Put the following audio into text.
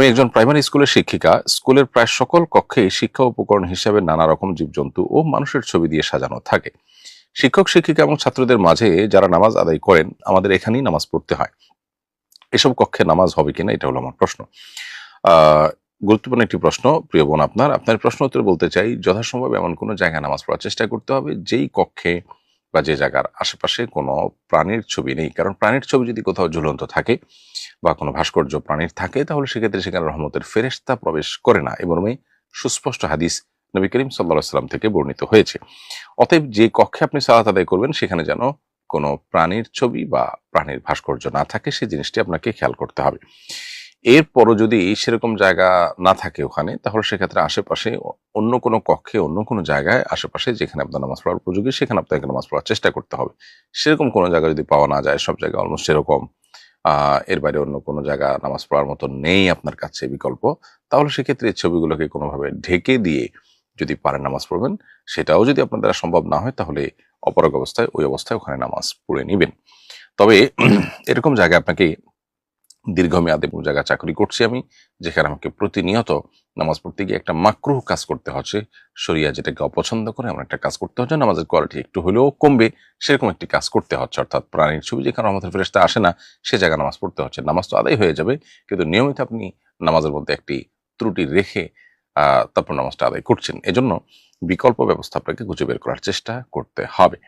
একজন প্রাইমারি স্কুলের শিক্ষিকা। স্কুলের প্রায় সকল কক্ষে শিক্ষা উপকরণ হিসেবে নানা রকম জীবজন্তু ও মানুষের ছবি দিয়ে সাজানো থাকে। শিক্ষক শিক্ষিকা এবং ছাত্রদের মাঝে যারা নামাজ আদায় করেন, আমাদের এখানেই নামাজ পড়তে হয়। এসব কক্ষে নামাজ হবে কিনা, এটা হলো আমার প্রশ্ন। আহ গুরুত্বপূর্ণ একটি প্রশ্ন প্রিয় বোন। আপনার প্রশ্ন উত্তরে বলতে চাই, যথাসম্ভব এমন কোনো জায়গায় নামাজ পড়ার চেষ্টা করতে হবে যেই কক্ষে বা যে জায়গার আশেপাশে কোনো প্রাণীর ছবি নেই। কারণ প্রাণীর ছবি যদি কোথাও ঝুলন্ত থাকে বা কোনো ভাস্কর্য প্রাণীর থাকে, তাহলে সেক্ষেত্রে সেখানে রহমতের ফেরেশতা প্রবেশ করে না। এবং সুস্পষ্ট হাদিস নবী করিম সাল্লাল্লাহু আলাইহি সাল্লাম থেকে বর্ণিত হয়েছে। অতএব যে কক্ষে আপনি সালাত আদায় করবেন সেখানে যেন কোনো প্রাণীর ছবি বা প্রাণীর ভাস্কর্য না থাকে, সেই জিনিসটি আপনাকে খেয়াল করতে হবে। এরপরও যদি সেরকম জায়গা না থাকে ওখানে, তাহলে সেক্ষেত্রে আশেপাশে অন্য কোনো কক্ষে, অন্য কোনো জায়গায় আশেপাশে যেখানে আপনার নামাজ পড়ার উপযোগী, সেখানে আপনাকে নামাজ পড়ার চেষ্টা করতে হবে। সেরকম কোনো জায়গা যদি পাওয়া না যায়, সব জায়গায় অলমোস্ট সেরকম, এর বাইরে অন্য কোনো জায়গা নামাজ পড়ার মতো নেই আপনার কাছে বিকল্প, তাহলে সেক্ষেত্রে এই ছবিগুলোকে কোনোভাবে ঢেকে দিয়ে যদি পারেন নামাজ পড়বেন। সেটাও যদি আপনার দ্বারা সম্ভব না হয়, তাহলে অপরাগ অবস্থায় ওই অবস্থায় ওখানে নামাজ পড়ে নিবেন। তবে এরকম জায়গায় আপনাকে দীর্ঘমেয়াদে কোনো জায়গায় চাকরি করছি আমি, যেখানে আমাকে প্রতিনিয়ত নামাজ পড়তে গিয়ে একটা মাকরুহ কাজ করতে হচ্ছে, শরিয়া যেটাকে অপছন্দ করে এমন একটা কাজ করতে হচ্ছে, নামাজের কোয়ালিটি একটু হলেও কমবে সেরকম একটি কাজ করতে হচ্ছে। অর্থাৎ প্রাণীর ছবি যেখানে রহমতের ফেরেশতা আসে না, সে জায়গায় নামাজ পড়তে হচ্ছে। নামাজ তো আদায় হয়ে যাবে, কিন্তু নিয়মিত আপনি নামাজের মধ্যে একটি ত্রুটি রেখে তারপর নামাজটা আদায় করছেন। এজন্য বিকল্প ব্যবস্থা আপনাকে খুঁজে বের করার চেষ্টা করতে হবে।